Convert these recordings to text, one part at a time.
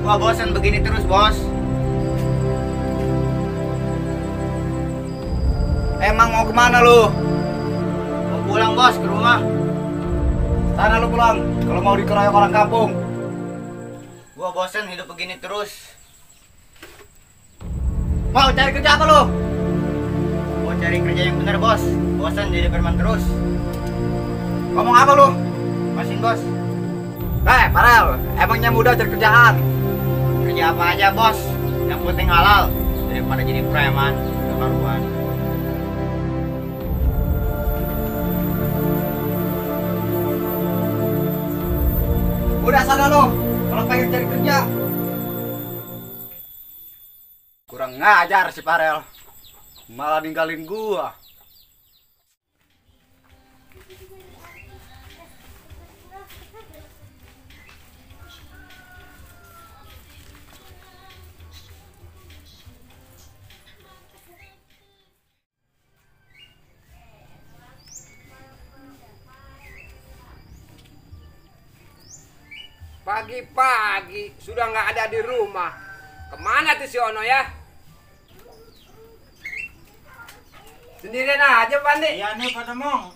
Gua bosan begini terus, Bos. Emang mau kemana lu? Mau pulang, Bos, ke rumah. Sana lu pulang, kalau mau dikeroyok orang kampung. Gua bosan hidup begini terus. Mau cari kerja apa lu? Mau cari kerja yang bener, Bos. Bosan jadi preman terus. Ngomong apa lu? Masin, Bos. Farel, emangnya mudah cari kerjaan? Kerja apa aja, Bos. Yang penting halal. Daripada jadi preman, kebaruan. Udah sana lu, kalau pengen cari kerja. Kurang ngajar si Farel. Malah ninggalin gua. Pagi-pagi sudah nggak ada di rumah. Kemana tuh si Ono ya? Sendirian aja, Pandi. Iya nih, Pak Demong.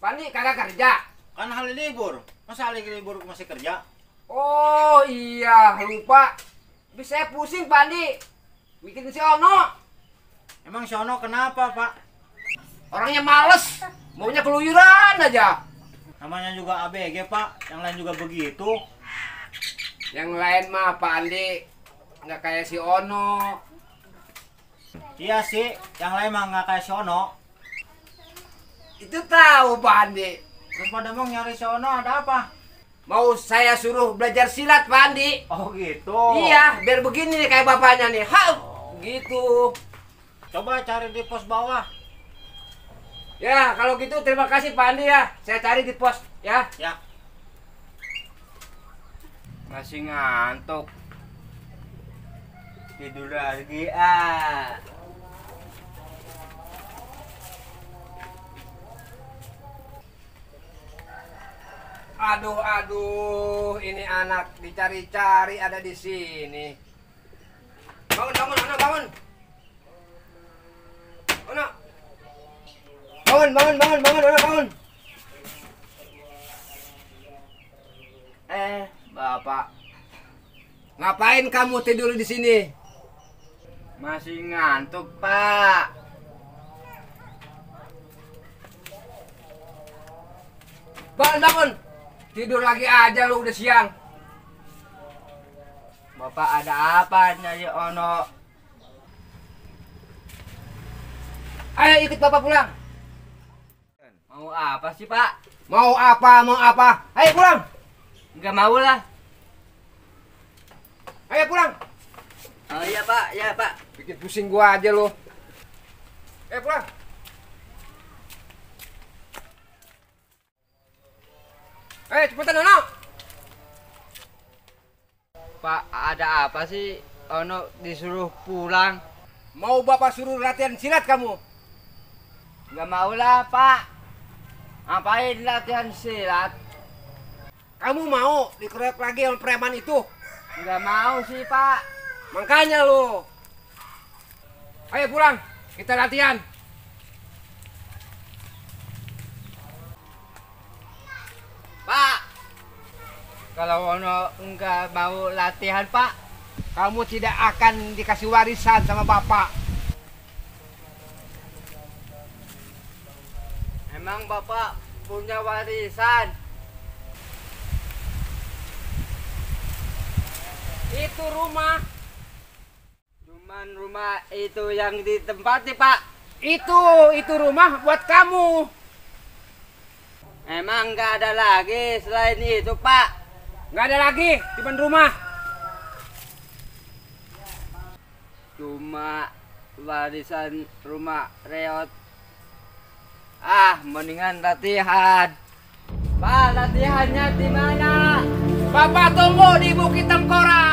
Pandi kagak kerja. Kan hari libur. Masa hari libur masih kerja? Oh iya, lupa. Bisa saya pusing, Pandi. Bikin si Ono. Emang si Ono kenapa, Pak? Orangnya males. Maunya keluyuran aja. Namanya juga ABG, Pak. Yang lain juga begitu. Yang lain mah, Pak Andi, nggak kayak si Ono. Iya sih, yang lain mah nggak kayak si Ono. Itu tahu, Pak Andi. Terus Pak Demong nyari si Ono ada apa? Mau saya suruh belajar silat, Pak Andi. Oh gitu. Iya, biar begini nih kayak bapaknya nih. Gitu. Coba cari di pos bawah. Ya, kalau gitu terima kasih Pak Andi ya. Saya cari di pos ya. Ya. Masih ngantuk. Tidur lagi ah. Aduh, ini anak dicari-cari ada di sini. Bangun, Ono, bangun. Ono. Bangun, Ono, bangun. Bapak. Ngapain kamu tidur di sini? Masih ngantuk, Pak. Bangun. Tidur lagi aja lu, udah siang. Bapak ada apa nyari Ono? Ayo ikut Bapak pulang. Mau apa sih, Pak? Mau apa? Ayo pulang. Enggak mau lah. Ayo pulang. Oh iya, Pak. Ya, Pak. Bikin pusing gua aja lu. Ayo pulang. Ayo cepetan, Ono. Pak, ada apa sih? Ono disuruh pulang. Mau Bapak suruh latihan silat kamu? Enggak mau lah, Pak. Ngapain latihan silat? Kamu mau dikeroyok lagi sama preman itu? Enggak mau sih, Pak. Makanya lu. Ayo pulang, kita latihan. Pak, kalau Ono enggak mau latihan, Pak, Kamu tidak akan dikasih warisan sama Bapak. emang Bapak punya warisan? Itu rumah. Cuman rumah itu yang ditempati, Pak. Itu rumah buat kamu. Emang nggak ada lagi selain itu, Pak? Nggak ada lagi, cuman rumah. Cuma warisan rumah reot. Mendingan latihan. Pak, latihannya di mana? Bapak tunggu di Bukit Tengkorak.